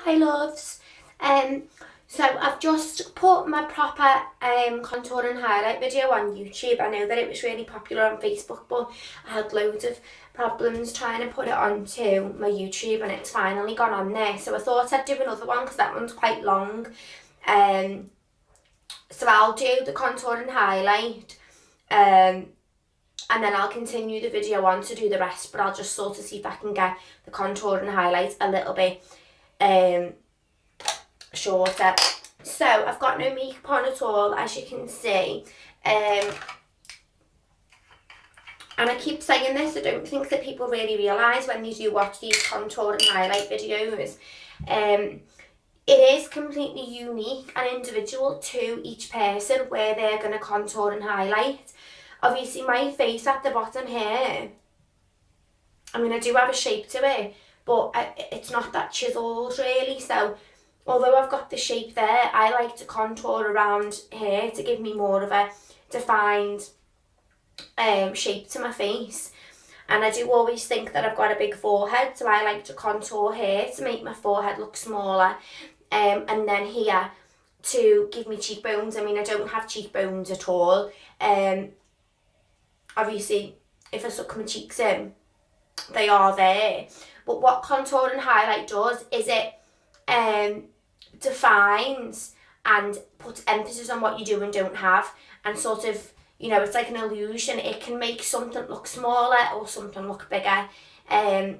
Hi loves. So I've just put my proper contour and highlight video on YouTube. I know that it was really popular on Facebook, but I had loads of problems trying to put it onto my YouTube, and it's finally gone on there. So I thought I'd do another one because that one's quite long. So I'll do the contour and highlight, and then I'll continue the video on to do the rest, but I'll just sort of see if I can get the contour and highlight a little bit shorter. So I've got no makeup on at all, as you can see, and I keep saying this, I don't think that people really realise when they do watch these contour and highlight videos, it is completely unique and individual to each person where they're going to contour and highlight. Obviously my face at the bottom here, I mean I do have a shape to it, but it's not that chiseled really, so although I've got the shape there, I like to contour around here to give me more of a defined shape to my face. And I do always think that I've got a big forehead, so I like to contour here to make my forehead look smaller, and then here to give me cheekbones. I mean, I don't have cheekbones at all. Obviously, if I suck my cheeks in, they are there. But what contour and highlight does is it defines and puts emphasis on what you do and don't have, and sort of, you know, it's like an illusion. It can make something look smaller or something look bigger, and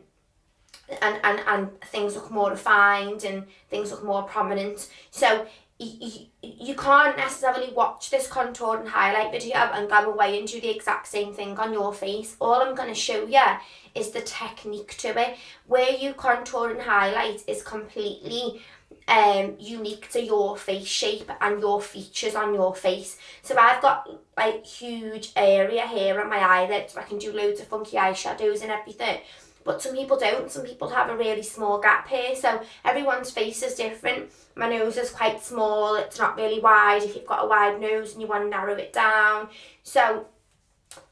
things look more refined and things look more prominent. So you can't necessarily watch this contour and highlight video and go away and do the exact same thing on your face. All I'm going to show you is the technique to it. Where you contour and highlight is completely unique to your face shape and your features on your face. So I've got like huge area here on my eyelids, so I can do loads of funky eyeshadows and everything. But some people don't. Some people have a really small gap here. So everyone's face is different. My nose is quite small. It's not really wide if you've got a wide nose and you want to narrow it down. So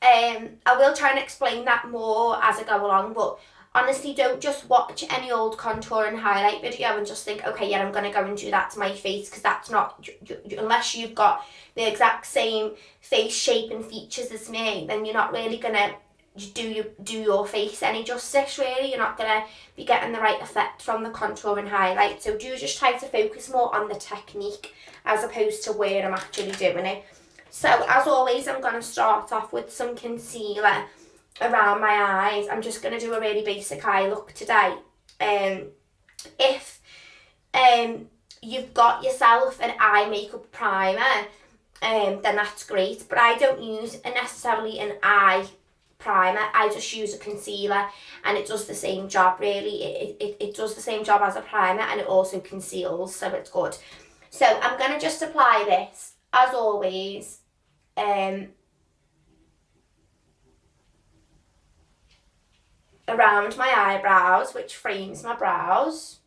I will try and explain that more as I go along. But honestly, don't just watch any old contour and highlight video and just think, okay, yeah, I'm going to go and do that to my face, because that's not, unless you've got the exact same face shape and features as me, then you're not really going to do your face any justice, really. You're not going to be getting the right effect from the contour and highlight. So do just try to focus more on the technique as opposed to where I'm actually doing it. So as always, I'm going to start off with some concealer around my eyes. I'm just going to do a really basic eye look today. If you've got yourself an eye makeup primer, then that's great, but I don't use necessarily an eye primer. I just use a concealer, and it does the same job really. It does the same job as a primer, and it also conceals, so it's good. So I'm going to just apply this, as always, around my eyebrows, which frames my brows.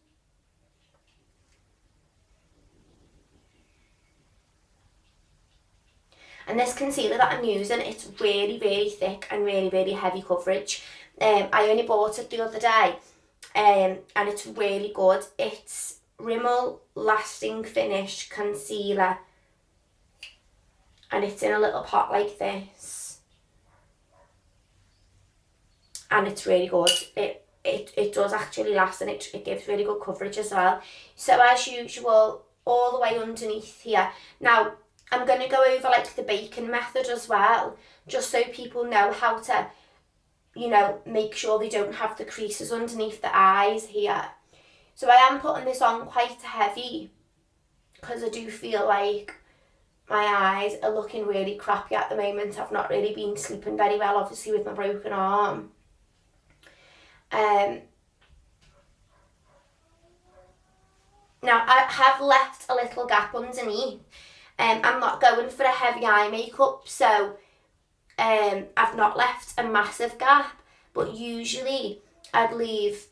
And this concealer that I'm using, it's really, really thick and really, really heavy coverage. I only bought it the other day, and it's really good. It's Rimmel Lasting Finish Concealer, and it's in a little pot like this. And it's really good. It does actually last, and it gives really good coverage as well. So as usual, all the way underneath here. Now, I'm going to go over like the baking method as well, just so people know how to, you know, make sure they don't have the creases underneath the eyes here. So I am putting this on quite heavy because I do feel like my eyes are looking really crappy at the moment. I've not really been sleeping very well, obviously, with my broken arm. Now I have left a little gap underneath. I'm not going for a heavy eye makeup, so I've not left a massive gap, but usually I'd leave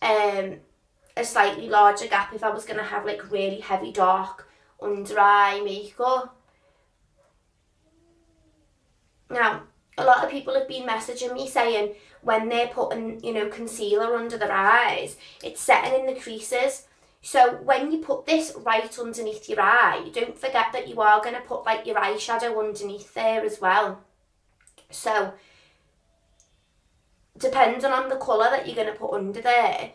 a slightly larger gap if I was going to have like really heavy dark under eye makeup. Now, a lot of people have been messaging me saying when they're putting, you know, concealer under their eyes, it's setting in the creases. So when you put this right underneath your eye, don't forget that you are going to put like your eyeshadow underneath there as well. So depending on the colour that you're going to put under there,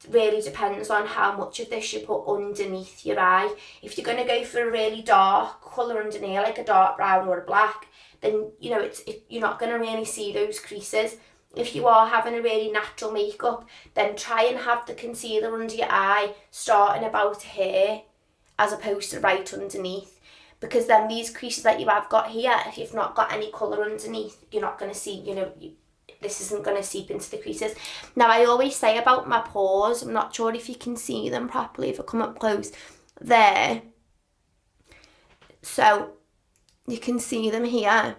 really depends on how much of this you put underneath your eye. If you're going to go for a really dark colour underneath, like a dark brown or a black, then you know you're not going to really see those creases. If you are having a really natural makeup, then try and have the concealer under your eye starting about here as opposed to right underneath, because then these creases that you have got here, if you've not got any colour underneath, you're not going to see, this isn't going to seep into the creases. Now, I always say about my pores, I'm not sure if you can see them properly if I come up close, there. So you can see them here.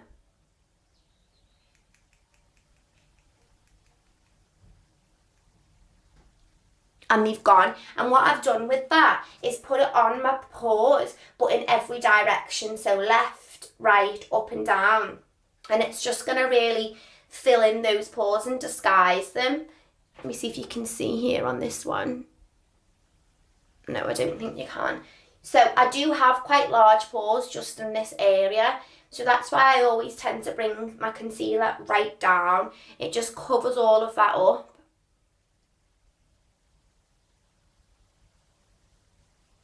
And they've gone. And what I've done with that is put it on my pores, but in every direction. So left, right, up and down. And it's just going to really fill in those pores and disguise them. Let me see if you can see here on this one. No, I don't think you can. So I do have quite large pores just in this area. So that's why I always tend to bring my concealer right down. It just covers all of that up.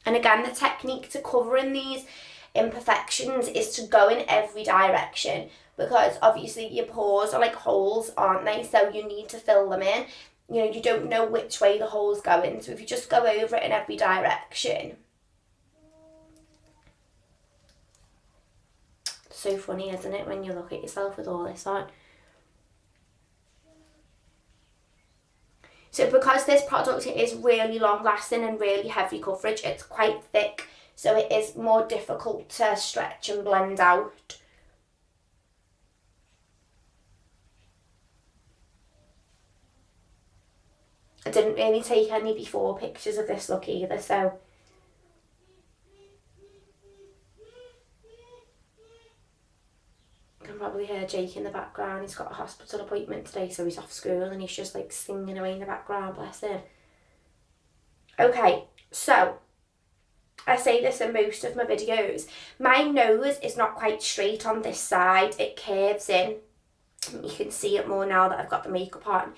And again, the technique to covering these imperfections is to go in every direction, because obviously your pores are like holes, aren't they? So you need to fill them in. You don't know which way the hole's going. So if you just go over it in every direction. So funny, isn't it, when you look at yourself with all this on? So because this product is really long lasting and really heavy coverage, it's quite thick, so it is more difficult to stretch and blend out. I didn't really take any before pictures of this look either, so you can probably hear Jake in the background. He's got a hospital appointment today, so he's off school and he's just like singing away in the background, bless him. Okay, so I say this in most of my videos. My nose is not quite straight on this side. It curves in. You can see it more now that I've got the makeup on.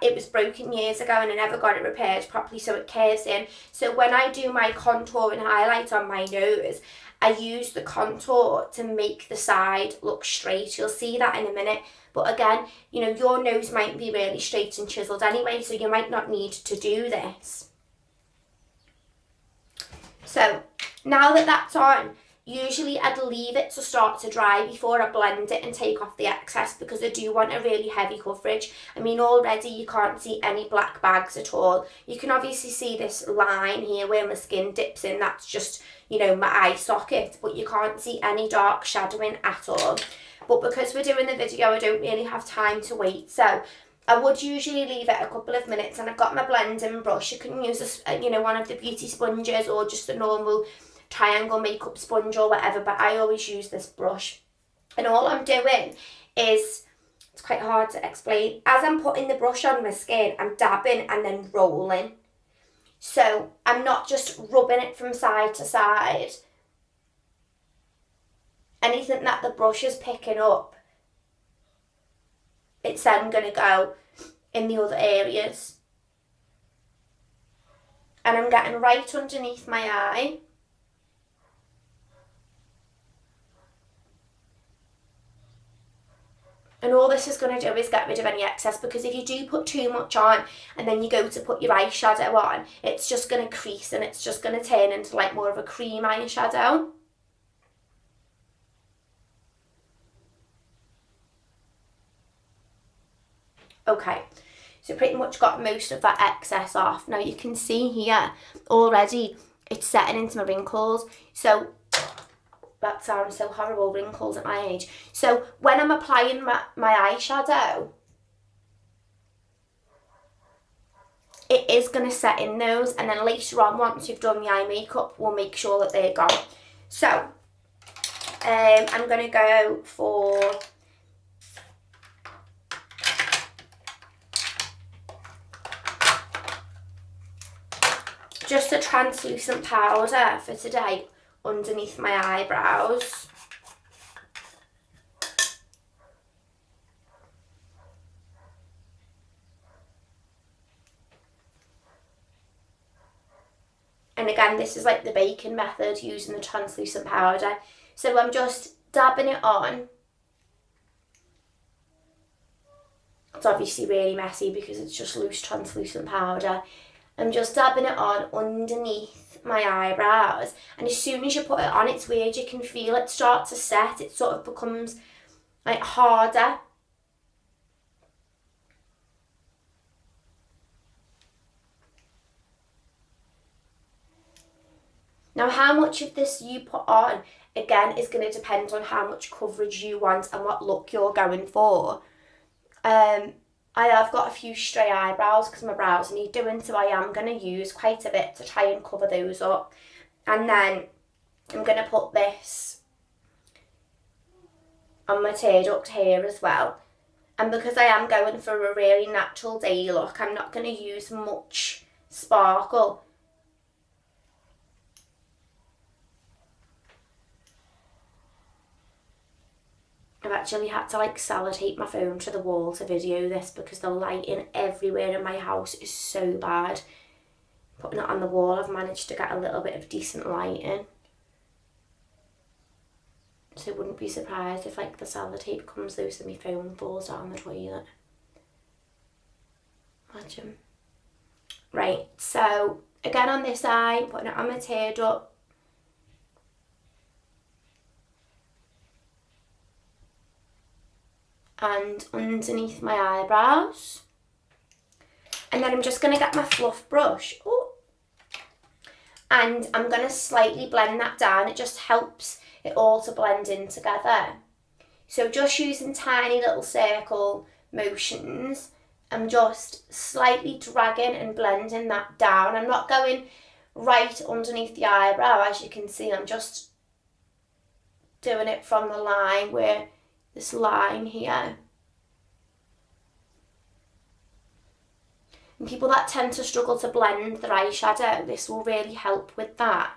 It was broken years ago and I never got it repaired properly, so it curves in. So when I do my contour and highlight on my nose, I use the contour to make the side look straight. You'll see that in a minute. But again, your nose might be really straight and chiseled anyway, so you might not need to do this. So now that that's on, usually I'd leave it to start to dry before I blend it and take off the excess, because I do want a really heavy coverage. I mean, already you can't see any black bags at all. You can obviously see this line here where my skin dips in. That's just, my eye socket, but you can't see any dark shadowing at all. But because we're doing the video, I don't really have time to wait. So I would usually leave it a couple of minutes, and I've got my blending brush. You can use one of the beauty sponges or just a normal triangle makeup sponge or whatever, but I always use this brush. And all I'm doing is, it's quite hard to explain, as I'm putting the brush on my skin, I'm dabbing and then rolling. So I'm not just rubbing it from side to side. Anything that the brush is picking up, it's then going to go in the other areas. And I'm getting right underneath my eye. And all this is going to do is get rid of any excess, because if you do put too much on and then you go to put your eyeshadow on, it's just going to crease and it's just going to turn into like more of a cream eyeshadow. Okay, so pretty much got most of that excess off. Now you can see here already it's setting into my wrinkles. So that sounds so horrible, wrinkles at my age. So when I'm applying my eyeshadow, it is going to set in those, and then later on, once you've done the eye makeup, we'll make sure that they're gone. So I'm going to go for just a translucent powder for today underneath my eyebrows. And again, this is like the baking method, using the translucent powder. So I'm just dabbing it on. It's obviously really messy because it's just loose translucent powder. I'm just dabbing it on underneath my eyebrows. And as soon as you put it on, it's weird, you can feel it start to set. It sort of becomes like harder. Now, how much of this you put on, again, is going to depend on how much coverage you want and what look you're going for. I have got a few stray eyebrows because my brows need doing, so I am going to use quite a bit to try and cover those up. And then I'm going to put this on my tear duct here as well. And because I am going for a really natural day look, I'm not going to use much sparkle. I've actually had to like sellotape my phone to the wall to video this because the lighting everywhere in my house is so bad. Putting it on the wall, I've managed to get a little bit of decent lighting. So I wouldn't be surprised if like the sellotape comes loose and my phone falls down the toilet. Imagine. Right, so again on this side, putting it on my tear duct. And underneath my eyebrows. And then I'm just going to get my fluff brush. Ooh. And I'm going to slightly blend that down. It just helps it all to blend in together. So just using tiny little circle motions, I'm just slightly dragging and blending that down. I'm not going right underneath the eyebrow, as you can see. I'm just doing it from the line where this line here. And people that tend to struggle to blend their eyeshadow, this will really help with that.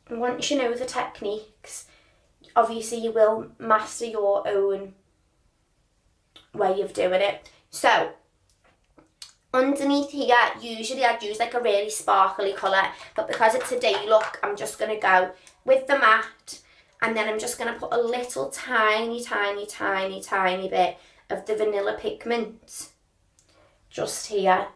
And once you know the techniques, obviously you will master your own way of doing it. So underneath here, usually I'd use like a really sparkly colour, but because it's a day look, I'm just going to go with the matte, and then I'm just going to put a little tiny bit of the vanilla pigment just here.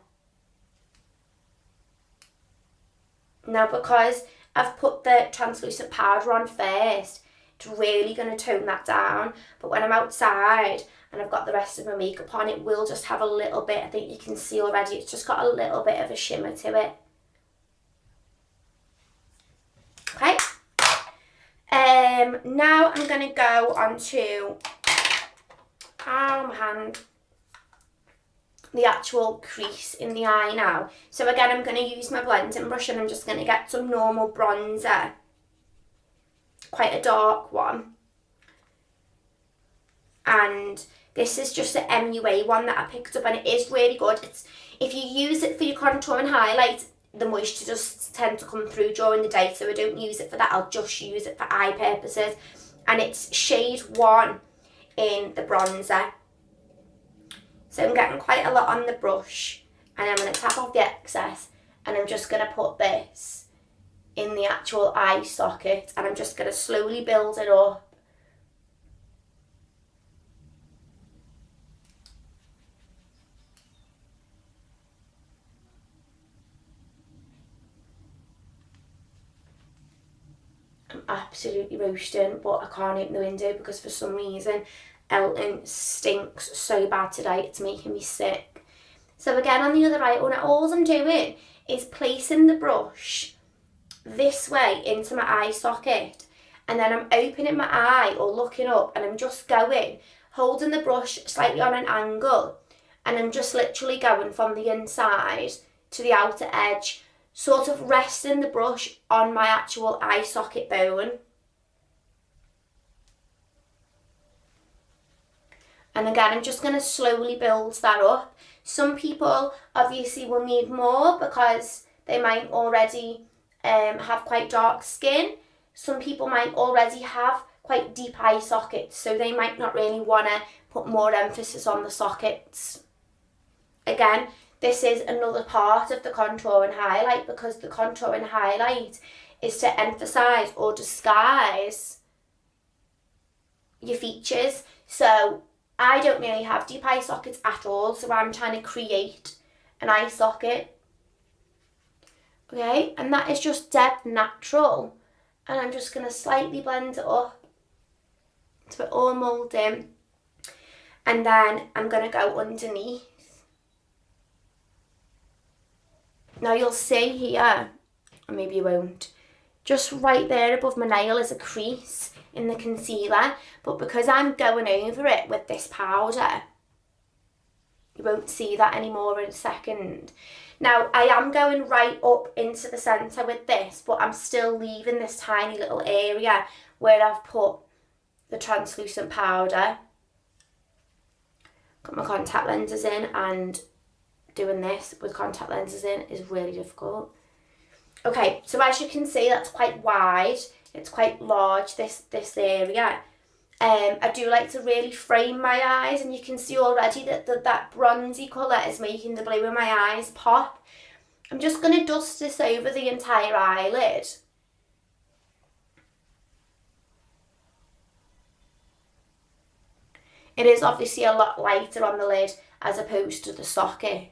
Now, because I've put the translucent powder on first, it's really going to tone that down, but when I'm outside and I've got the rest of my makeup on, it will just have a little bit, I think you can see already, it's just got a little bit of a shimmer to it. Okay. Now I'm going to go on to, my hand, the actual crease in the eye now. So again, I'm going to use my blending brush and I'm just going to get some normal bronzer, quite a dark one. And this is just an MUA one that I picked up, and it is really good. It's, if you use it for your contour and highlight, the moisture does tend to come through during the day, so I don't use it for that. I'll just use it for eye purposes. And it's shade 1 in the bronzer. So I'm getting quite a lot on the brush, and I'm going to tap off the excess, and I'm just going to put this in the actual eye socket, and I'm just going to slowly build it up. I'm absolutely roasting, but I can't open the window because for some reason Elton stinks so bad today, it's making me sick. So again, on the other eye, all I'm doing is placing the brush this way into my eye socket, and then I'm opening my eye or looking up, and I'm just going, holding the brush slightly on an angle, and I'm just literally going from the inside to the outer edge, sort of resting the brush on my actual eye socket bone. And again, I'm just going to slowly build that up. Some people obviously will need more because they might already have quite dark skin. Some people might already have quite deep eye sockets, so they might not really want to put more emphasis on the sockets. Again, this is another part of the contour and highlight, because the contour and highlight is to emphasize or disguise your features. So I don't really have deep eye sockets at all, so I'm trying to create an eye socket. Okay, and that is just dead natural. And I'm just going to slightly blend it up so it all mould in. And then I'm going to go underneath. Now you'll see here, or maybe you won't, just right there above my nail is a crease in the concealer, but because I'm going over it with this powder, you won't see that anymore in a second. Now I am going right up into the centre with this, but I'm still leaving this tiny little area where I've put the translucent powder. Got my contact lenses in, and doing this with contact lenses in is really difficult. Okay, so as you can see, that's quite wide. It's quite large, this area. I do like to really frame my eyes, and you can see already that that bronzy colour is making the blue in my eyes pop. I'm just going to dust this over the entire eyelid. It is obviously a lot lighter on the lid as opposed to the socket.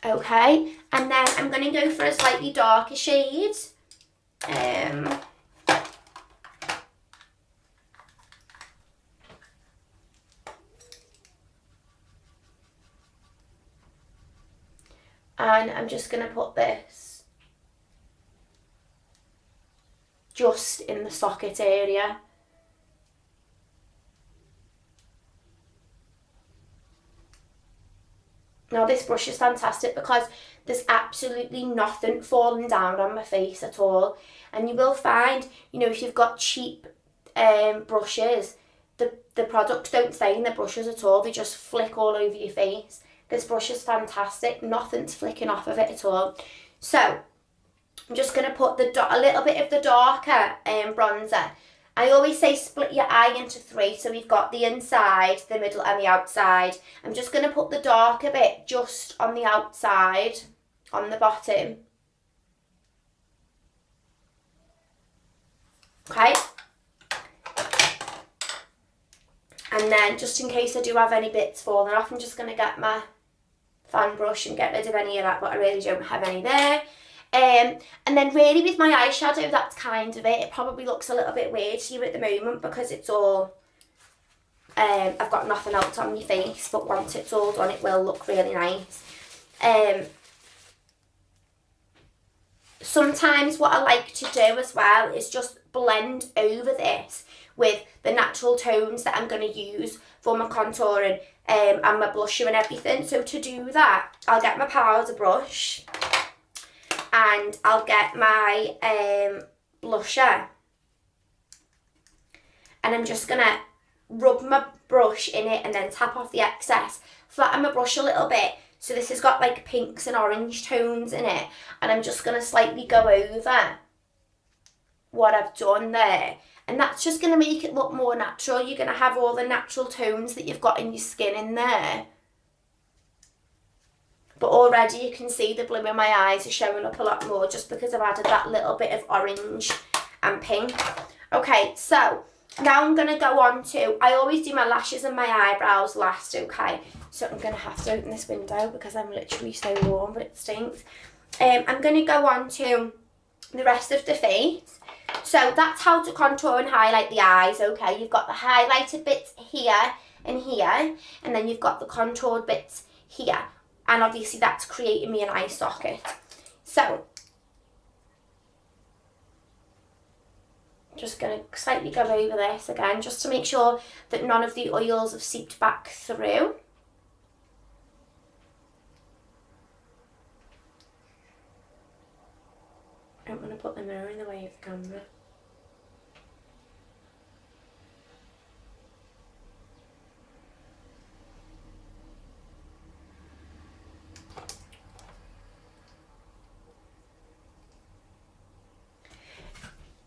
Okay, and then I'm going to go for a slightly darker shade. And I'm just going to put this just in the socket area. Now this brush is fantastic because there's absolutely nothing falling down on my face at all. And you will find, you know, if you've got cheap brushes, the products don't stay in the brushes at all. They just flick all over your face. This brush is fantastic. Nothing's flicking off of it at all. So I'm just going to put a little bit of the darker bronzer. I always say split your eye into three, so we've got the inside, the middle and the outside. I'm just going to put the darker bit just on the outside, on the bottom. Okay. And then just in case I do have any bits falling off, I'm just going to get my fan brush and get rid of any of that, but I really don't have any there. And then really with my eyeshadow, that's kind of it. It probably looks a little bit weird to you at the moment because it's all, I've got nothing else on my face, but once it's all done, it will look really nice. Sometimes what I like to do as well is just blend over this with the natural tones that I'm going to use for my contouring and my blusher and everything. So to do that, I'll get my powder brush and I'll get my blusher, and I'm just going to rub my brush in it and then tap off the excess, flatten my brush a little bit. So this has got like pinks and orange tones in it, and I'm just going to slightly go over what I've done there. And that's just going to make it look more natural. You're going to have all the natural tones that you've got in your skin in there. But already you can see the blue in my eyes is showing up a lot more just because I've added that little bit of orange and pink. Okay, so now I'm going to go on to, I always do my lashes and my eyebrows last, okay? So I'm going to have to open this window because I'm literally so warm, but it stinks. I'm going to go on to the rest of the face. So that's how to contour and highlight the eyes, okay? You've got the highlighted bits here and here, and then you've got the contoured bits here. And obviously that's creating me an eye socket. So, just going to slightly go over this again, just to make sure that none of the oils have seeped back through. want to put the mirror in the way of the camera.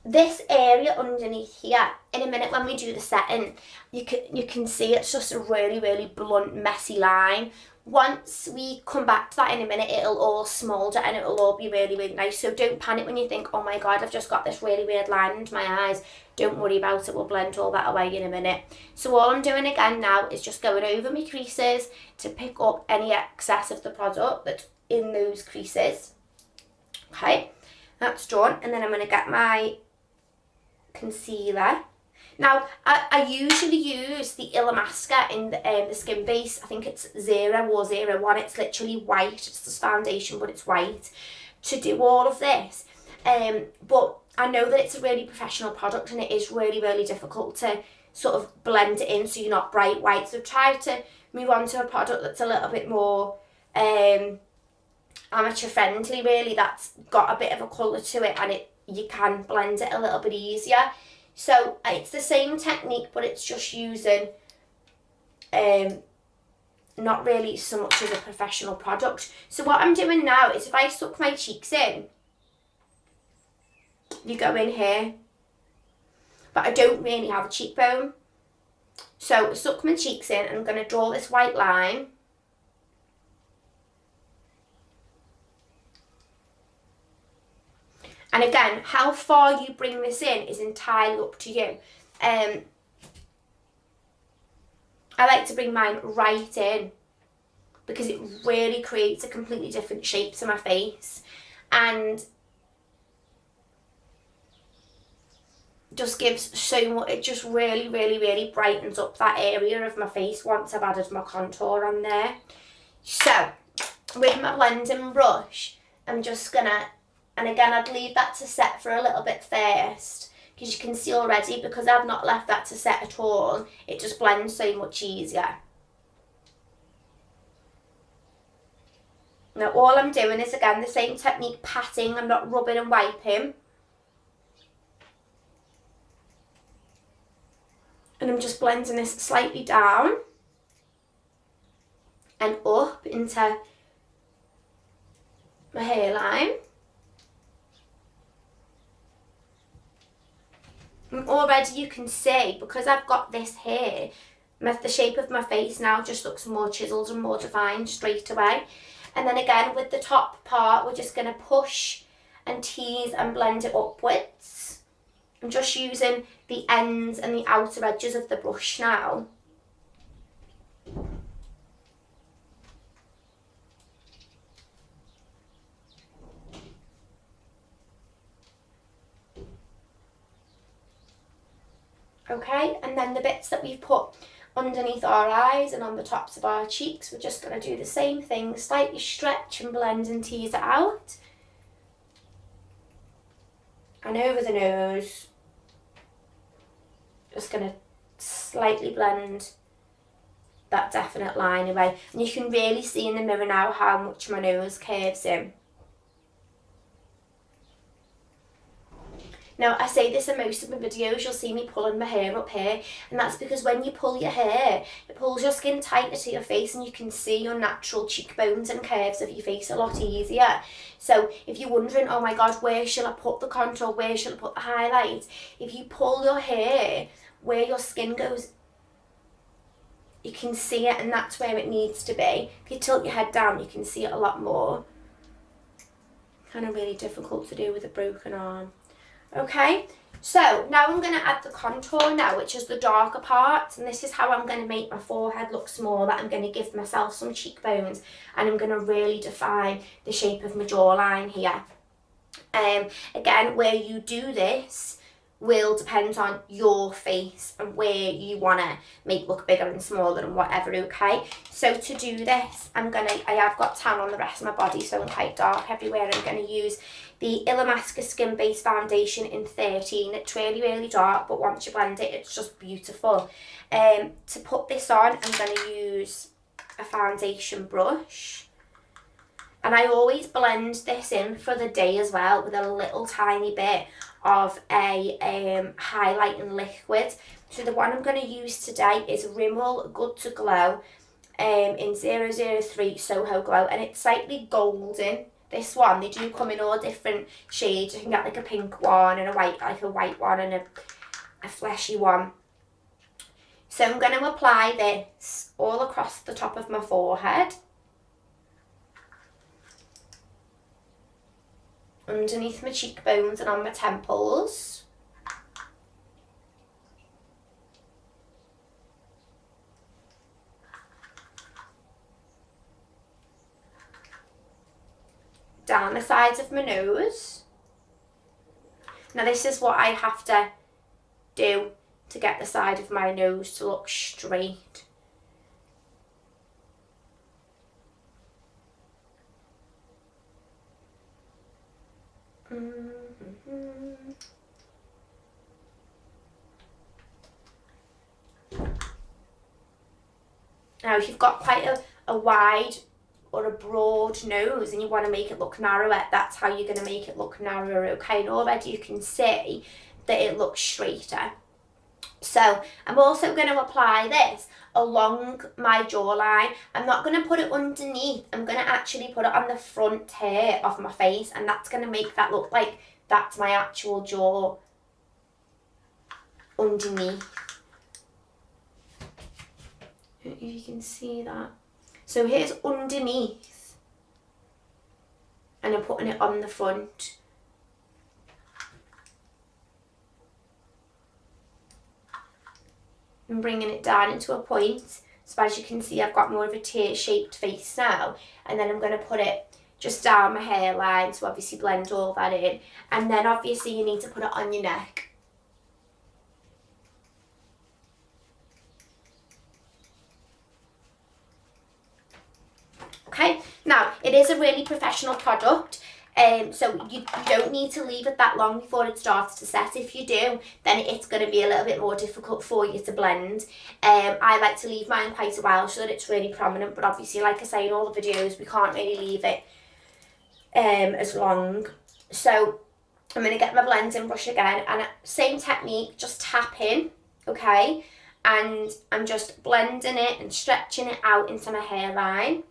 This area underneath here, in a minute when we do the setting, you can see it's just a really, really blunt, messy line. Once we come back to that in a minute, it'll all smoulder and it'll all be really, really nice. So don't panic when you think, oh my God, I've just got this really weird line under my eyes. Don't worry about it, we'll blend all that away in a minute. So all I'm doing again now is just going over my creases to pick up any excess of the product that's in those creases. Okay, that's done. And then I'm going to get my concealer. Now, I usually use the Illamasqua in the Skin Base. I think it's 0 or 01. It's literally white. It's this foundation, but it's white, to do all of this. But I know that it's a really professional product and it is really, really difficult to sort of blend it in so you're not bright white. So try to move on to a product that's a little bit more amateur friendly, really, that's got a bit of a colour to it, and you can blend it a little bit easier. So it's the same technique, but it's just using not really so much as a professional product. So what I'm doing now is if I suck my cheeks in, you go in here, but I don't really have a cheekbone. So suck my cheeks in and I'm going to draw this white line. And again, how far you bring this in is entirely up to you. I like to bring mine right in because it really creates a completely different shape to my face and just gives so much. It just really, really, really brightens up that area of my face once I've added my contour on there. So with my blending brush, I'm just gonna, and again, I'd leave that to set for a little bit first, because you can see already, because I've not left that to set at all, it just blends so much easier. Now all I'm doing is, again, the same technique, patting. I'm not rubbing and wiping. And I'm just blending this slightly down and up into my hairline. And already you can see, because I've got this here, the shape of my face now just looks more chiseled and more defined straight away. And then again, with the top part, we're just going to push and tease and blend it upwards. I'm just using the ends and the outer edges of the brush now. Okay, and then the bits that we've put underneath our eyes and on the tops of our cheeks, we're just going to do the same thing, slightly stretch and blend and tease it out. And over the nose, just going to slightly blend that definite line away. And you can really see in the mirror now how much my nose curves in. Now, I say this in most of my videos, you'll see me pulling my hair up here, and that's because when you pull your hair, it pulls your skin tighter to your face and you can see your natural cheekbones and curves of your face a lot easier. So if you're wondering, oh my God, where shall I put the contour, where shall I put the highlight? If you pull your hair where your skin goes, you can see it, and that's where it needs to be. If you tilt your head down, you can see it a lot more. Kind of really difficult to do with a broken arm. Okay, so now I'm going to add the contour now, which is the darker part, and this is how I'm going to make my forehead look smaller. I'm going to give myself some cheekbones, and I'm going to really define the shape of my jawline here. Again, where you do this will depend on your face and where you want to make look bigger and smaller and whatever, okay? So to do this, I have got tan on the rest of my body, so I'm quite dark everywhere. I'm going to use the Illamasqua Skin Base Foundation in 13. It's really, really dark, but once you blend it, it's just beautiful. To put this on, I'm going to use a foundation brush. And I always blend this in for the day as well with a little tiny bit of a highlighting liquid. So the one I'm going to use today is Rimmel Good to Glow in 003 Soho Glow, and it's slightly golden. This one, they do come in all different shades. You can get like a pink one and a white one and a fleshy one. So I'm going to apply this all across the top of my forehead, underneath my cheekbones and on my temples. Down the sides of my nose. Now this is what I have to do to get the side of my nose to look straight. Now if you've got quite a wide or a broad nose and you want to make it look narrower, that's how you're going to make it look narrower, okay? And already you can see that it looks straighter. So I'm also going to apply this along my jawline. I'm not going to put it underneath, I'm going to actually put it on the front here of my face, and that's going to make that look like that's my actual jaw underneath. I don't know if you can see that. So here's underneath, and I'm putting it on the front. And bringing it down into a point. So as you can see, I've got more of a tear-shaped face now. And then I'm going to put it just down my hairline to obviously blend all that in. And then obviously you need to put it on your neck. Okay, now it is a really professional product, so you don't need to leave it that long before it starts to set. If you do, then it's going to be a little bit more difficult for you to blend. I like to leave mine quite a while so that it's really prominent, but obviously, like I say in all the videos, we can't really leave it as long. So I'm going to get my blending brush again, and same technique, just tap in, okay, and I'm just blending it and stretching it out into my hairline.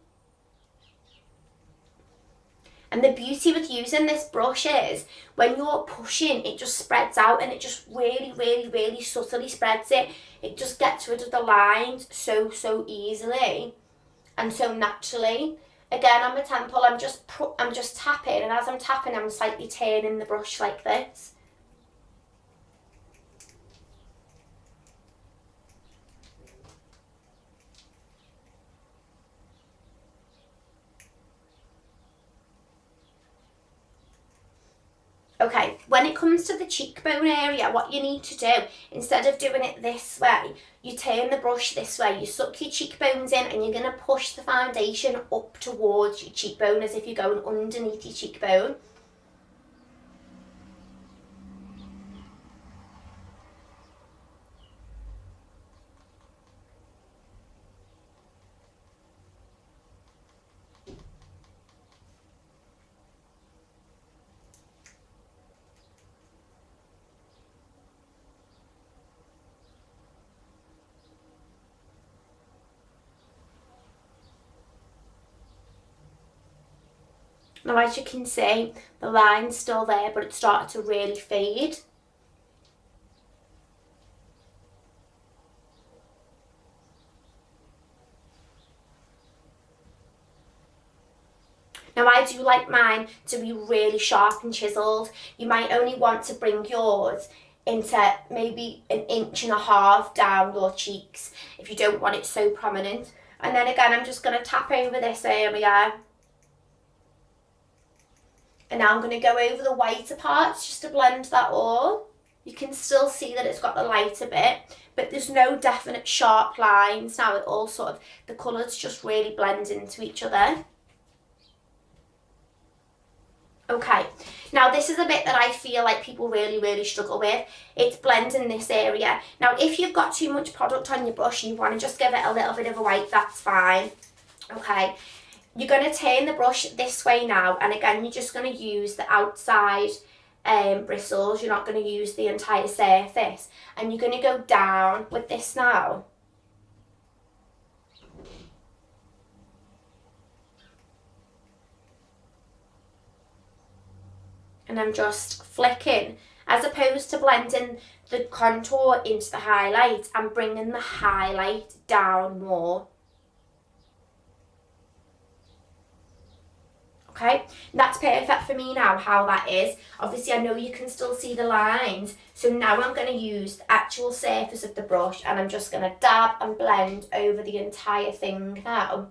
And the beauty with using this brush is when you're pushing, it just spreads out, and it just really, really, really subtly spreads it. It just gets rid of the lines so easily and so naturally. Again, on my temple, I'm just tapping, and as I'm tapping, I'm slightly turning the brush like this. Okay, when it comes to the cheekbone area, what you need to do, instead of doing it this way, you turn the brush this way, you suck your cheekbones in, and you're going to push the foundation up towards your cheekbone as if you're going underneath your cheekbone. Now as you can see, the line's still there, but it's started to really fade. Now I do like mine to be really sharp and chiselled. You might only want to bring yours into maybe 1.5 inches down your cheeks if you don't want it so prominent. And then again, I'm just going to tap over this area. And now I'm going to go over the whiter parts just to blend that all. You can still see that it's got the lighter bit, but there's no definite sharp lines now. It all sort of, the colours just really blend into each other. Okay, now this is a bit that I feel like people really struggle with. It's blending this area. Now if you've got too much product on your brush and you want to just give it a little bit of a wipe, that's fine. Okay. you're going to turn the brush this way now, and again, you're just going to use the outside bristles. You're not going to use the entire surface, and you're going to go down with this now. And I'm just flicking, as opposed to blending the contour into the highlight, I'm bringing the highlight down more. Okay, and that's perfect for me now, how that is. Obviously, I know you can still see the lines, so now I'm going to use the actual surface of the brush, and I'm just going to dab and blend over the entire thing now.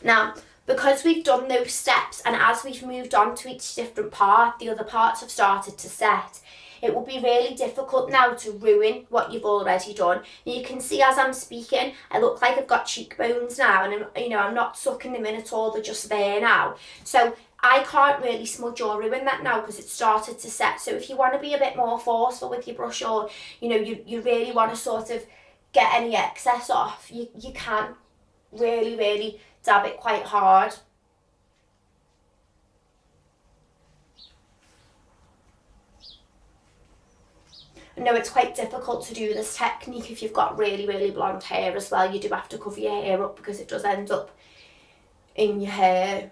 Now, because we've done those steps, and as we've moved on to each different part, the other parts have started to set, it will be really difficult now to ruin what you've already done. And you can see as I'm speaking, I look like I've got cheekbones now, and I'm not sucking them in at all, they're just there now. So I can't really smudge or ruin that now because it's started to set. So if you want to be a bit more forceful with your brush, or you really want to sort of get any excess off, you can really dab it quite hard. I know it's quite difficult to do this technique if you've got really blonde hair as well. You do have to cover your hair up because it does end up in your hair.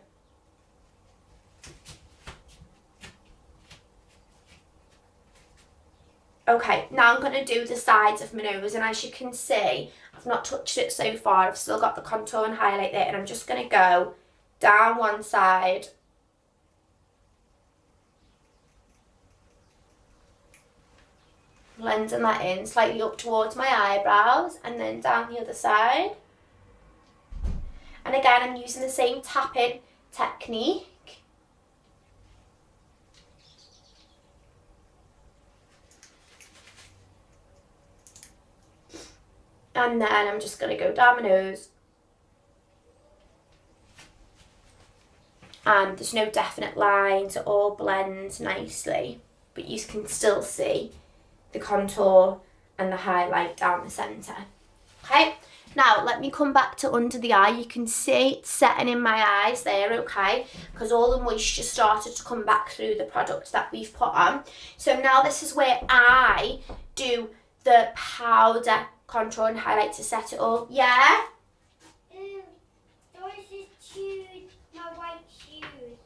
Okay, now I'm going to do the sides of my nose, and as you can see, I've not touched it so far. I've still got the contour and highlight there, and I'm just going to go down one side, blending that in slightly up towards my eyebrows, and then down the other side. And again, I'm using the same tapping technique. And then I'm just going to go down my nose. And there's no definite lines, it all blends nicely, but you can still see the contour and the highlight down the centre. Okay, now let me come back to under the eye. You can see it's setting in my eyes there, okay, because all the moisture started to come back through the product that we've put on. So now this is where I do the powder contour and highlight to set it all. Yeah? Those are my white shoes.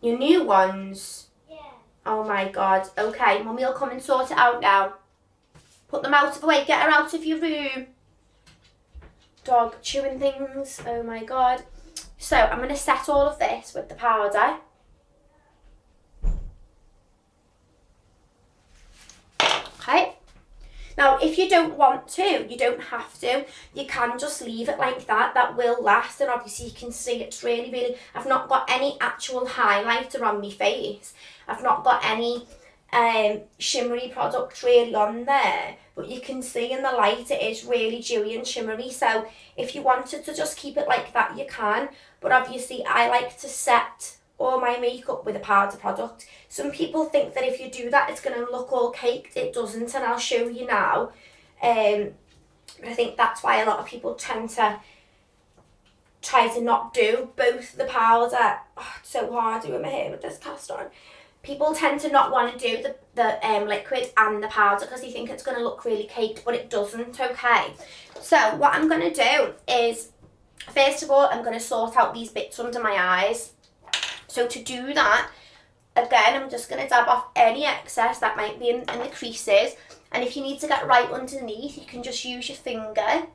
Your new ones? Yeah. Oh my god. Okay, Mummy will come and sort it out now. Put them out of the way. Get her out of your room. Dog chewing things. Oh my god. So I'm going to set all of this with the powder. Okay. Now, if you don't want to, you don't have to. You can just leave it like that. That will last. And obviously you can see it's really, I've not got any actual highlighter on my face. I've not got any shimmery product really on there. But you can see in the light it is really dewy and shimmery. So if you wanted to just keep it like that, you can. But obviously I like to set all my makeup with a powder product. Some people think that if you do that it's going to look all caked. It doesn't, and I'll show you now. But I think that's why a lot of people tend to try to not do both the powder. Oh, it's so hard doing my hair with this cast on. People tend to not want to do the liquid and the powder because they think it's going to look really caked, but it doesn't, okay? So what I'm going to do is, first of all, I'm going to sort out these bits under my eyes. So to do that, again, I'm just going to dab off any excess that might be in the creases. And if you need to get right underneath, you can just use your finger.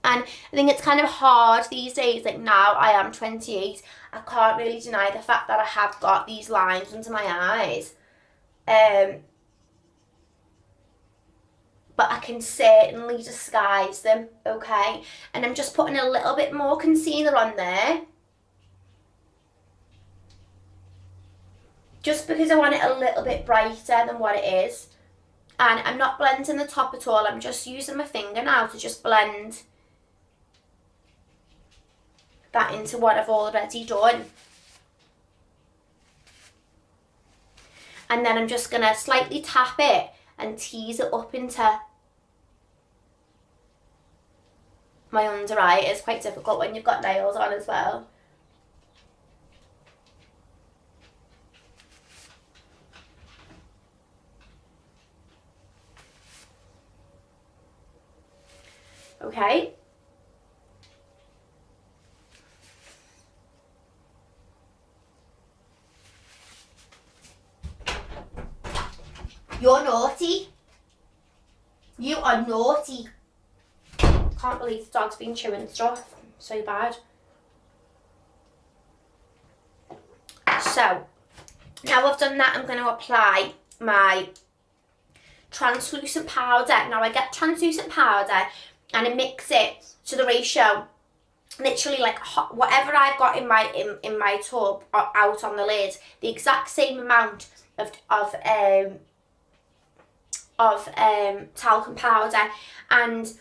And I think it's kind of hard these days, like now I am 28, I can't really deny the fact that I have got these lines under my eyes. But I can certainly disguise them, okay? And I'm just putting a little bit more concealer on there. just because I want it a little bit brighter than what it is. And I'm not blending the top at all. I'm just using my finger now to just blend that into what I've already done. And then I'm just going to slightly tap it and tease it up into my under eye. It's quite difficult when you've got nails on as well. Okay. You're naughty. You are naughty. Can't believe the dog's been chewing stuff. So bad. So, now I've done that, I'm going to apply my translucent powder. Now I get translucent powder and I mix it to the ratio, literally like whatever I've got in my tub out on the lid, the exact same amount of talcum powder. And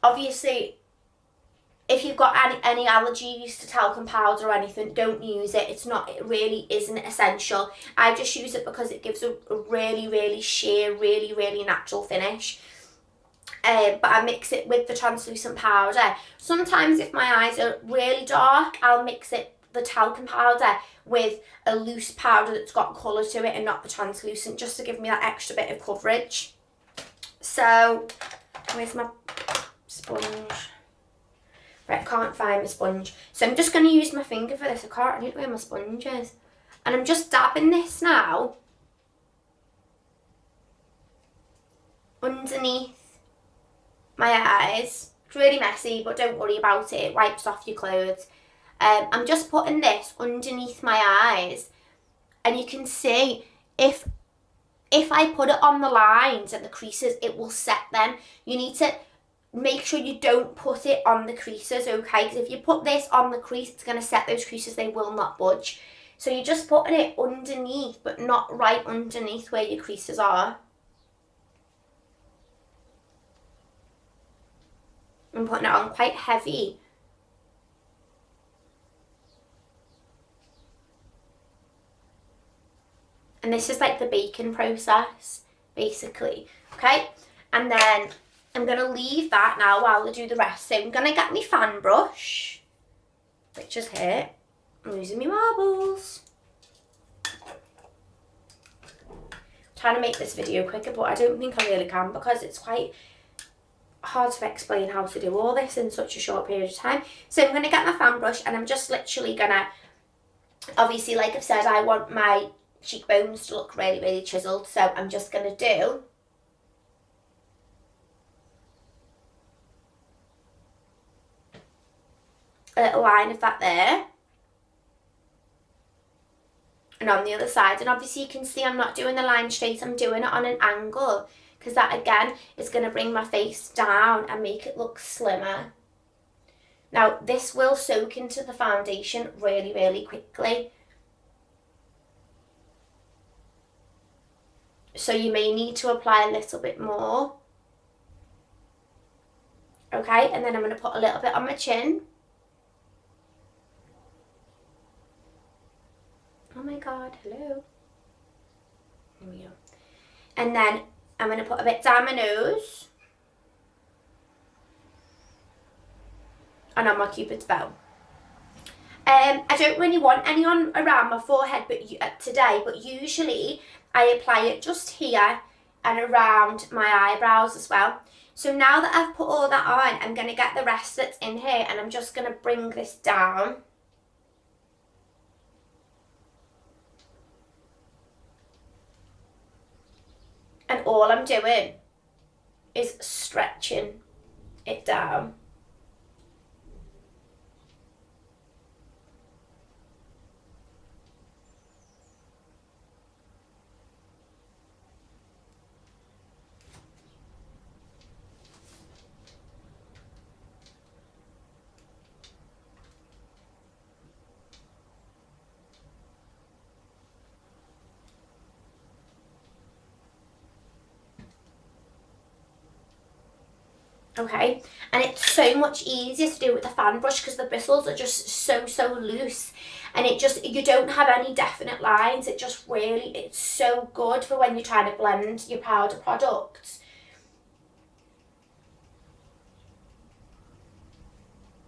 obviously, if you've got any allergies to talcum powder or anything, don't use it. It really isn't essential. I just use it because it gives a really, really sheer, really, really natural finish. But I mix it with the translucent powder. Sometimes if my eyes are really dark, I'll mix the talcum powder with a loose powder that's got colour to it and not the translucent, just to give me that extra bit of coverage. So, where's my sponge? Right, I can't find my sponge. So I'm just going to use my finger for this. I don't know where my sponge is. And I'm just dabbing this now underneath my eyes. It's really messy, but don't worry about it. It wipes off your clothes. I'm just putting this underneath my eyes. And you can see if I put it on the lines and the creases, it will set them. You need to make sure you don't put it on the creases, okay? Because if you put this on the crease, it's going to set those creases. They will not budge. So you're just putting it underneath, but not right underneath where your creases are. I'm putting it on quite heavy. And this is like the baking process, basically, okay? And then I'm going to leave that now while I do the rest. So I'm going to get my fan brush, which is here. I'm losing my marbles. I'm trying to make this video quicker, but I don't think I really can because it's quite hard to explain how to do all this in such a short period of time. So I'm going to get my fan brush and I'm just literally going to, obviously, like I've said, I want my cheekbones to look really, really chiseled. So I'm just going to do a little line of that there, and on the other side. And obviously you can see I'm not doing the line straight, I'm doing it on an angle, because that again is going to bring my face down and make it look slimmer. Now this will soak into the foundation really, really quickly, so you may need to apply a little bit more. Okay, and then I'm going to put a little bit on my chin. Oh my god, hello. Here we go. And then I'm going to put a bit down my nose. And on my cupid's bow. I don't really want any on around my forehead today, but usually I apply it just here and around my eyebrows as well. So now that I've put all that on, I'm going to get the rest that's in here and I'm just going to bring this down. And all I'm doing is stretching it down. okay? And it's so much easier to do with the fan brush because the bristles are just so loose, and you don't have any definite lines. It's so good for when you're trying to blend your powder products.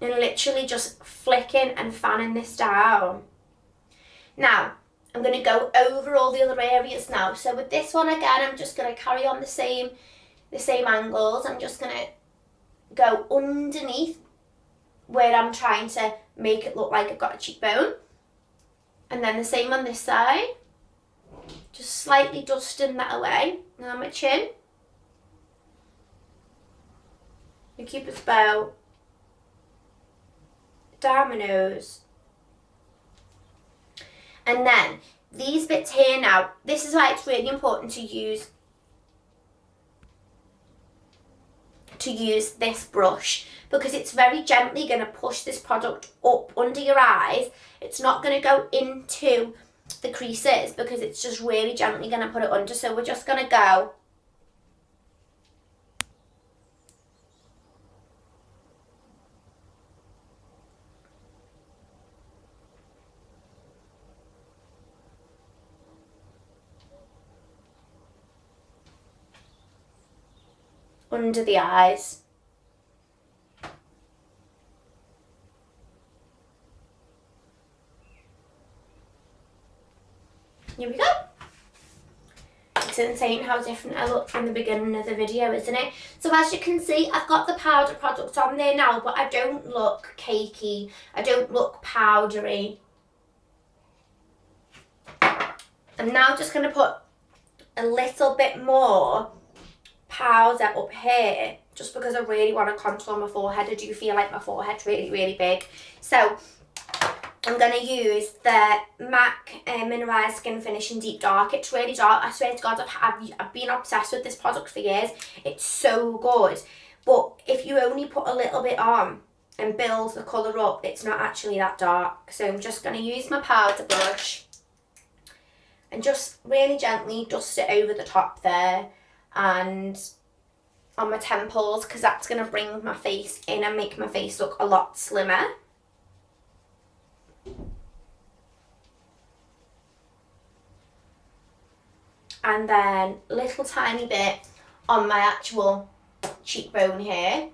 And literally just flicking and fanning this down. Now, I'm going to go over all the other areas now. So with this one again, I'm just going to carry on the same angles. I'm just going to go underneath where I'm trying to make it look like I've got a cheekbone. And then the same on this side. Just slightly dusting that away. Now my chin. My cupid's bow. Down my nose. And then these bits here now, this is why it's really important to use this brush, because it's very gently going to push this product up under your eyes. It's not going to go into the creases because it's just really gently going to put it under. So we're just going to go under the eyes. Here we go. It's insane how different I look from the beginning of the video, isn't it? So as you can see, I've got the powder product on there now, but I don't look cakey. I don't look powdery. I'm now just going to put a little bit more powder up here, just because I really want to contour my forehead. I do feel like my forehead's really big. So I'm going to use the MAC Mineralized Skin Finish in Deep Dark. It's really dark. I swear to God, I've been obsessed with this product for years. It's so good. But if you only put a little bit on and build the colour up, it's not actually that dark. So I'm just going to use my powder brush and just really gently dust it over the top there and on my temples, because that's going to bring my face in and make my face look a lot slimmer. And then a little tiny bit on my actual cheekbone here.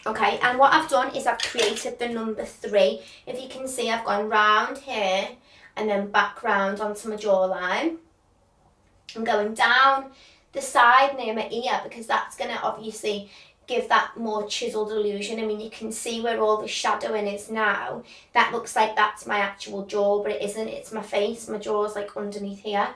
Okay, and what I've done is I've created the number 3. If you can see, I've gone round here and then back round onto my jawline. I'm going down the side near my ear because that's going to obviously give that more chiseled illusion. I mean, you can see where all the shadowing is now. That looks like that's my actual jaw, but it isn't. It's my face. My jaw's like underneath here.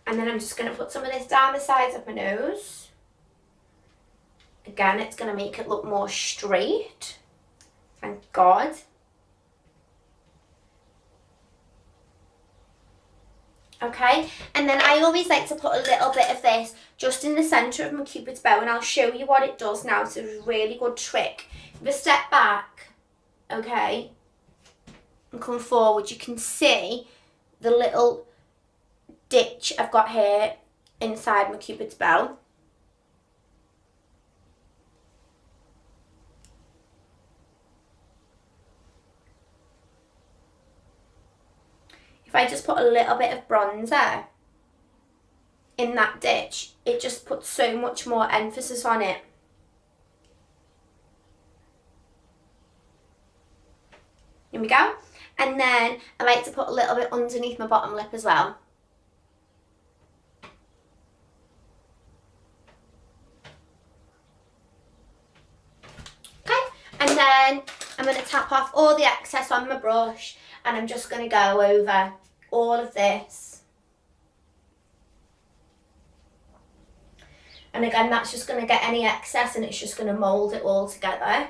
And then I'm just going to put some of this down the sides of my nose. Again, it's going to make it look more straight. Thank God. Okay, and then I always like to put a little bit of this just in the centre of my cupid's bow, and I'll show you what it does now. It's a really good trick. If I step back, okay, and come forward, you can see the little ditch I've got here inside my cupid's bow. If I just put a little bit of bronzer in that ditch, it just puts so much more emphasis on it. Here we go. And then I like to put a little bit underneath my bottom lip as well. Okay, and then I'm going to tap off all the excess on my brush, and I'm just going to go over all of this. And again, that's just going to get any excess and it's just going to mould it all together.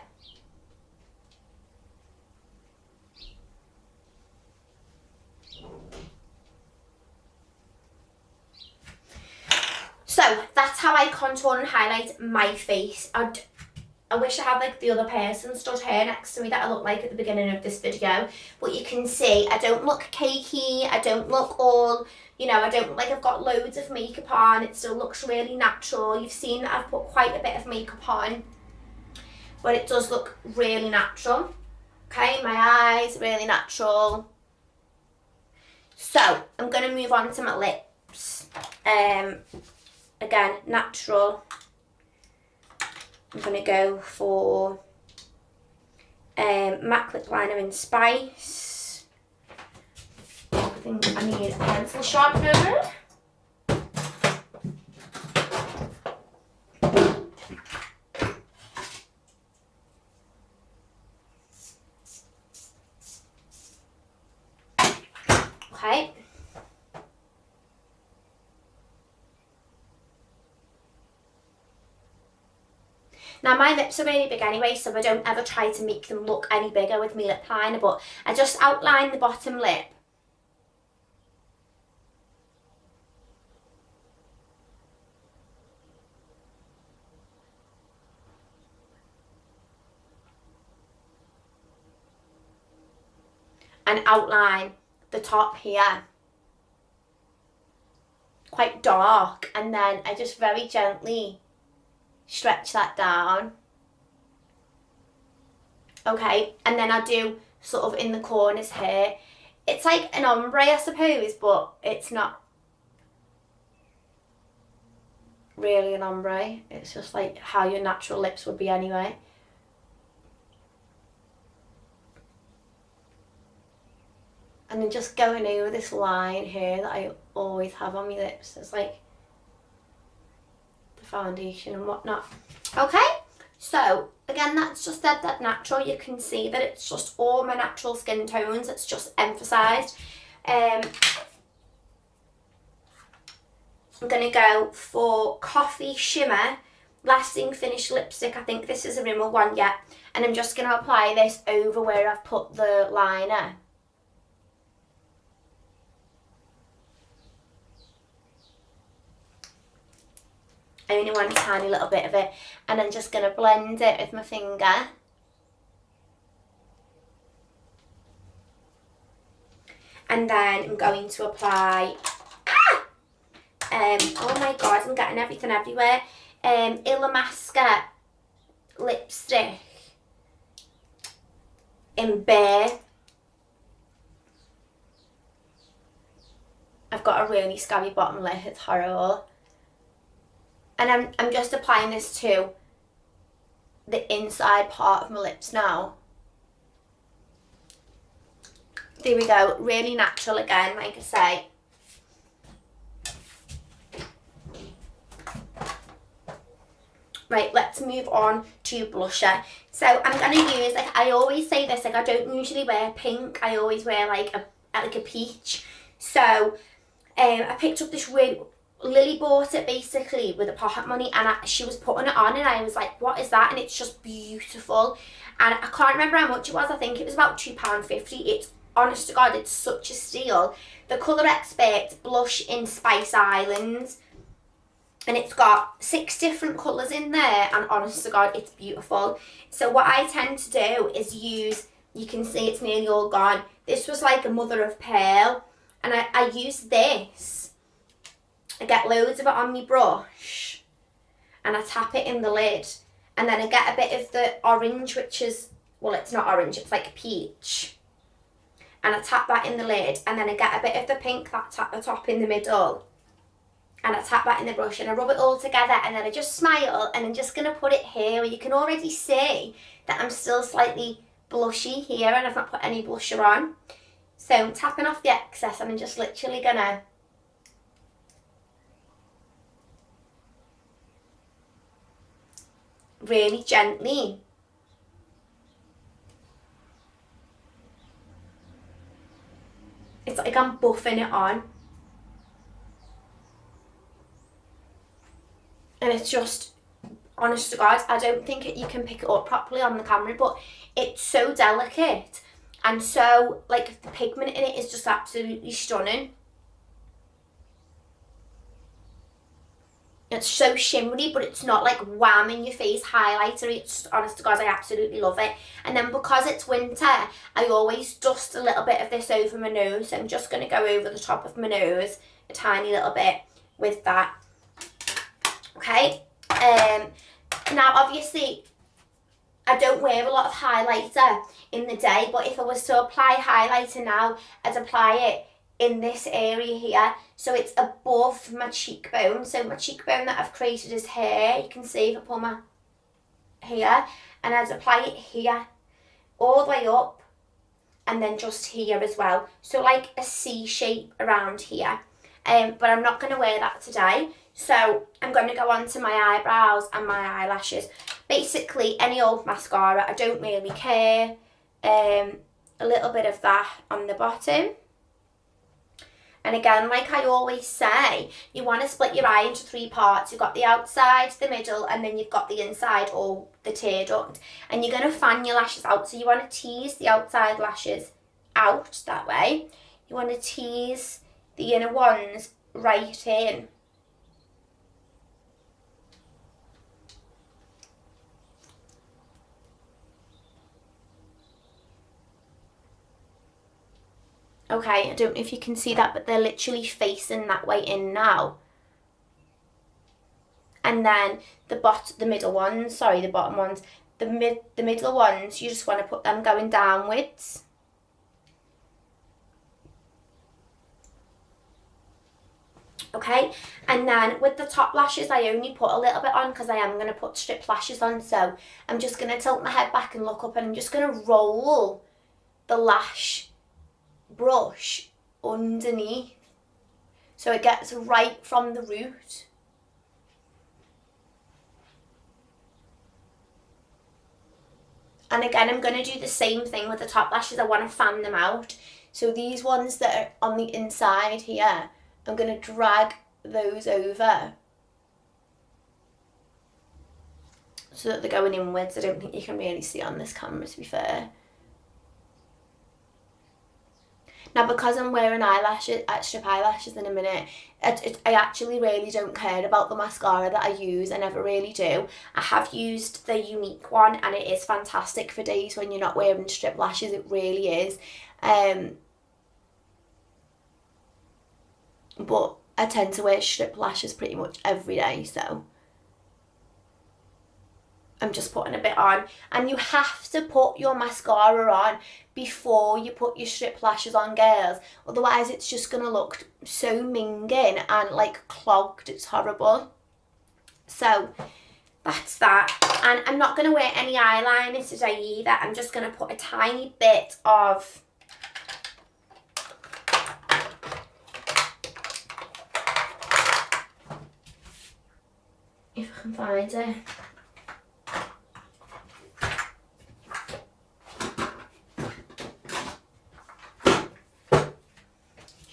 how I contour and highlight my face. I wish I had like the other person stood here next to me that I looked like at the beginning of this video. But you can see I don't look cakey, I don't look all, you know, I don't look like I've got loads of makeup on. It still looks really natural. You've seen that I've put quite a bit of makeup on, but it does look really natural. Okay, my eyes, really natural. So, I'm going to move on to my lips. Again, natural. I'm going to go for MAC lip liner in Spice. I think I need a pencil sharpener. Okay. Now my lips are really big anyway, so I don't ever try to make them look any bigger with my lip liner, but I just outline the bottom lip. And outline the top here. Quite dark, and then I just very gently stretch that down. Okay, and then I do sort of in the corners here. It's like an ombre, I suppose, but it's not really an ombre. It's just like how your natural lips would be anyway. And then just going over this line here that I always have on my lips. It's like the foundation and whatnot. Okay, so again, that's just that natural. You can see that it's just all my natural skin tones. It's just emphasised. I'm going to go for Coffee Shimmer Lasting Finish Lipstick. I think this is a Rimmel one, yeah. And I'm just going to apply this over where I've put the liner. I only want a tiny little bit of it, and I'm just going to blend it with my finger. And then I'm going to apply, oh my god, I'm getting everything everywhere, Illamasqua lipstick in Bear. I've got a really scabby bottom lip, it's horrible. And I'm just applying this to the inside part of my lips now. There we go, really natural again, like I say. Right, let's move on to blusher. So I'm going to use, like I always say this, like I don't usually wear pink, I always wear like a peach. So I picked up this really, Lily bought it basically with a pocket money, and she was putting it on and I was like, what is that? And it's just beautiful. And I can't remember how much it was. I think it was about £2.50. It's, honest to God, it's such a steal. The Colour Expert Blush in Spice Islands. And it's got 6 different colours in there, and honest to God, it's beautiful. So what I tend to do is use, you can see it's nearly all gone. This was like a mother of pearl, and I use this. I get loads of it on my brush, and I tap it in the lid, and then I get a bit of the orange, which is, well, it's not orange, it's like a peach. And I tap that in the lid, and then I get a bit of the pink that's at the top in the middle. And I tap that in the brush and I rub it all together, and then I just smile, and I'm just going to put it here where you can already see that I'm still slightly blushy here and I've not put any blusher on. So I'm tapping off the excess, and I'm just literally going to really gently it's like I'm buffing it on. And it's just, honest to God, I don't think you can pick it up properly on the camera, but it's so delicate, and so, like, the pigment in it is just absolutely stunning. It's so shimmery, but it's not like wham in your face highlighter. It's, honest to God, I absolutely love it. And then because it's winter, I always dust a little bit of this over my nose. So I'm just going to go over the top of my nose a tiny little bit with that. Okay. Now, obviously, I don't wear a lot of highlighter in the day, but if I was to apply highlighter now, I'd apply it in this area here. So it's above my cheekbone. So my cheekbone that I've created is here. You can see if I pull my here, and I'd apply it here, all the way up, and then just here as well. So like a C shape around here. But I'm not going to wear that today. So I'm going to go on to my eyebrows and my eyelashes. Basically, any old mascara, I don't really care. A little bit of that on the bottom. And again, like I always say, you want to split your eye into 3 parts. You've got the outside, the middle, and then you've got the inside or the tear duct. And you're going to fan your lashes out. So you want to tease the outside lashes out that way. You want to tease the inner ones right in. Okay, I don't know if you can see that, but they're literally facing that way in now. And then the middle ones, sorry, the bottom ones, the middle ones, you just want to put them going downwards. Okay, and then with the top lashes, I only put a little bit on because I am going to put strip lashes on. So I'm just going to tilt my head back and look up, and I'm just going to roll the lash brush underneath so it gets right from the root. And again, I'm going to do the same thing with the top lashes. I want to fan them out. So these ones that are on the inside here, I'm going to drag those over so that they're going inwards. I don't think you can really see on this camera, to be fair. Now, because I'm wearing eyelashes, strip eyelashes in a minute, I actually really don't care about the mascara that I use. I never really do. I have used the Unique one, and it is fantastic for days when you're not wearing strip lashes. It really is. But I tend to wear strip lashes pretty much every day, so I'm just putting a bit on. And you have to put your mascara on before you put your strip lashes on, girls. Otherwise, it's just going to look so minging and like clogged. It's horrible. So that's that. And I'm not going to wear any eyeliner today either. I'm just going to put a tiny bit of if I can find it.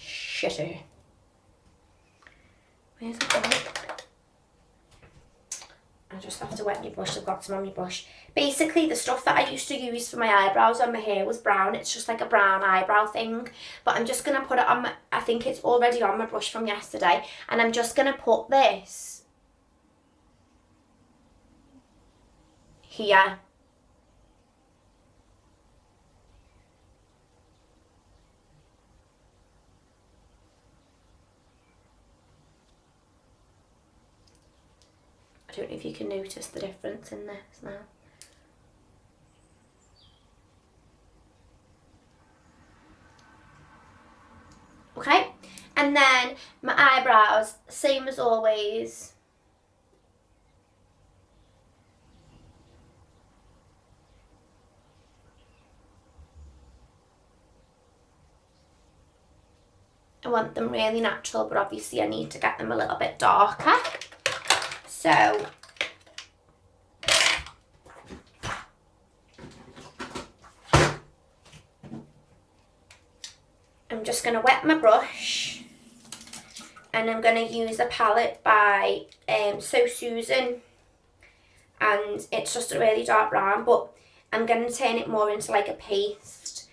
Shitter. Where's it going? I just have to wet my brush. I've got some on my brush. Basically, the stuff that I used to use for my eyebrows when my hair was brown, it's just like a brown eyebrow thing. But I'm just going to put it on my, I think it's already on my brush from yesterday. And I'm just going to put this here. I don't know if you can notice the difference in this now. Okay, and then my eyebrows, same as always. I want them really natural, but obviously I need to get them a little bit darker. So I'm just going to wet my brush, and I'm going to use a palette by Xoxo, and it's just a really dark brown, but I'm going to turn it more into like a paste.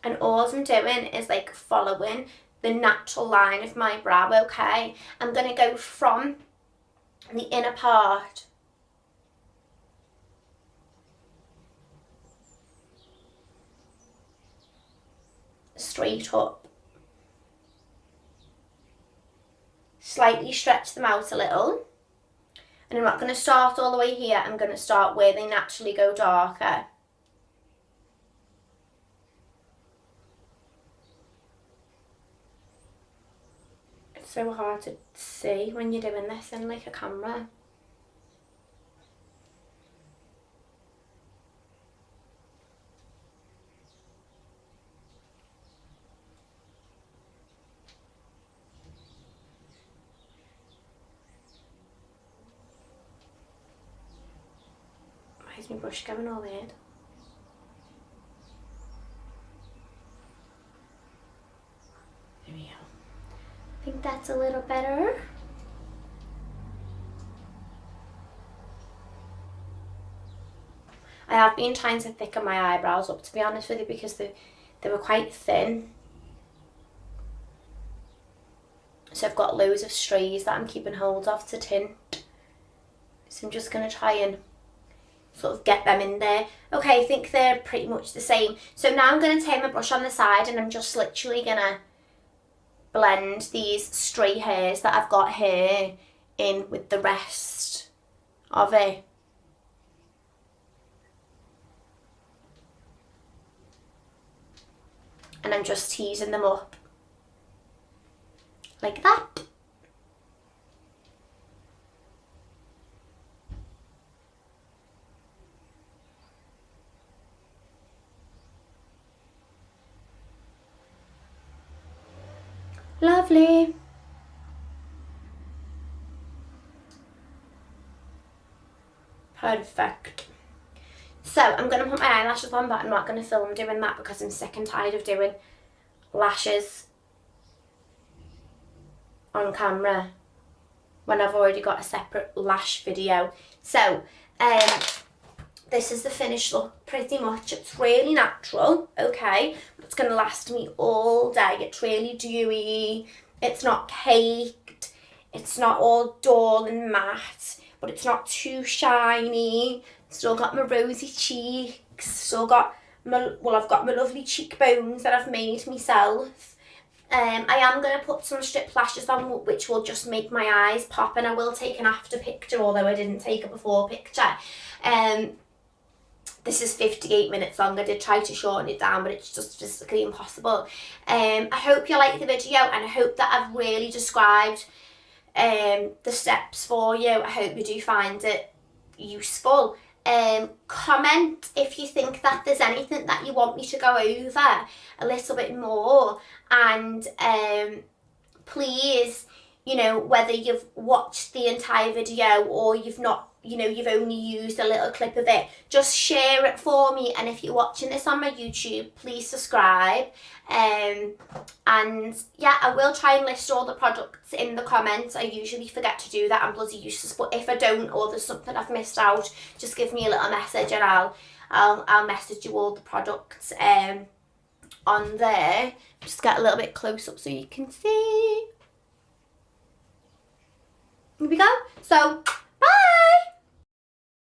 And all I'm doing is like following the natural line of my brow, okay? I'm going to go from the inner part straight up. Slightly stretch them out a little. And I'm not going to start all the way here, I'm going to start where they naturally go darker. It's so hard to see when you're doing this in like a camera. Why is my brush going all weird? There we go. I think that's a little better. I have been trying to thicken my eyebrows up, to be honest with you, because they were quite thin. So I've got loads of strays that I'm keeping hold of to tint. So I'm just going to try and sort of get them in there. Okay, I think they're pretty much the same. So now I'm going to take my brush on the side and I'm just literally going to blend these stray hairs that I've got here in with the rest of it. And I'm just teasing them up like that. Lovely. Perfect. So I'm going to put my eyelashes on, but I'm not going to film doing that because I'm sick and tired of doing lashes on camera when I've already got a separate lash video. So this is the finished look pretty much. It's really natural, okay? But it's going to last me all day. It's really dewy. It's not caked. It's not all dull and matte, but it's not too shiny. Still got my rosy cheeks. Still got my, well, I've got my lovely cheekbones that I've made myself. I am going to put some strip lashes on, which will just make my eyes pop, and I will take an after picture, although I didn't take a before picture. This is 58 minutes long. I did try to shorten it down, but it's just physically impossible. I hope you like the video, and I hope that I've really described the steps for you. I hope you do find it useful. Comment if you think that there's anything that you want me to go over a little bit more, and please, you know, whether you've watched the entire video or you've not, you know, you've only used a little clip of it, just share it for me. And if you're watching this on my YouTube, please subscribe. And yeah, I will try and list all the products in the comments. I usually forget to do that. I'm bloody useless, but if I don't, or there's something I've missed out, just give me a little message and I'll message you all the products on there. Just get a little bit close up so you can see. Here we go. So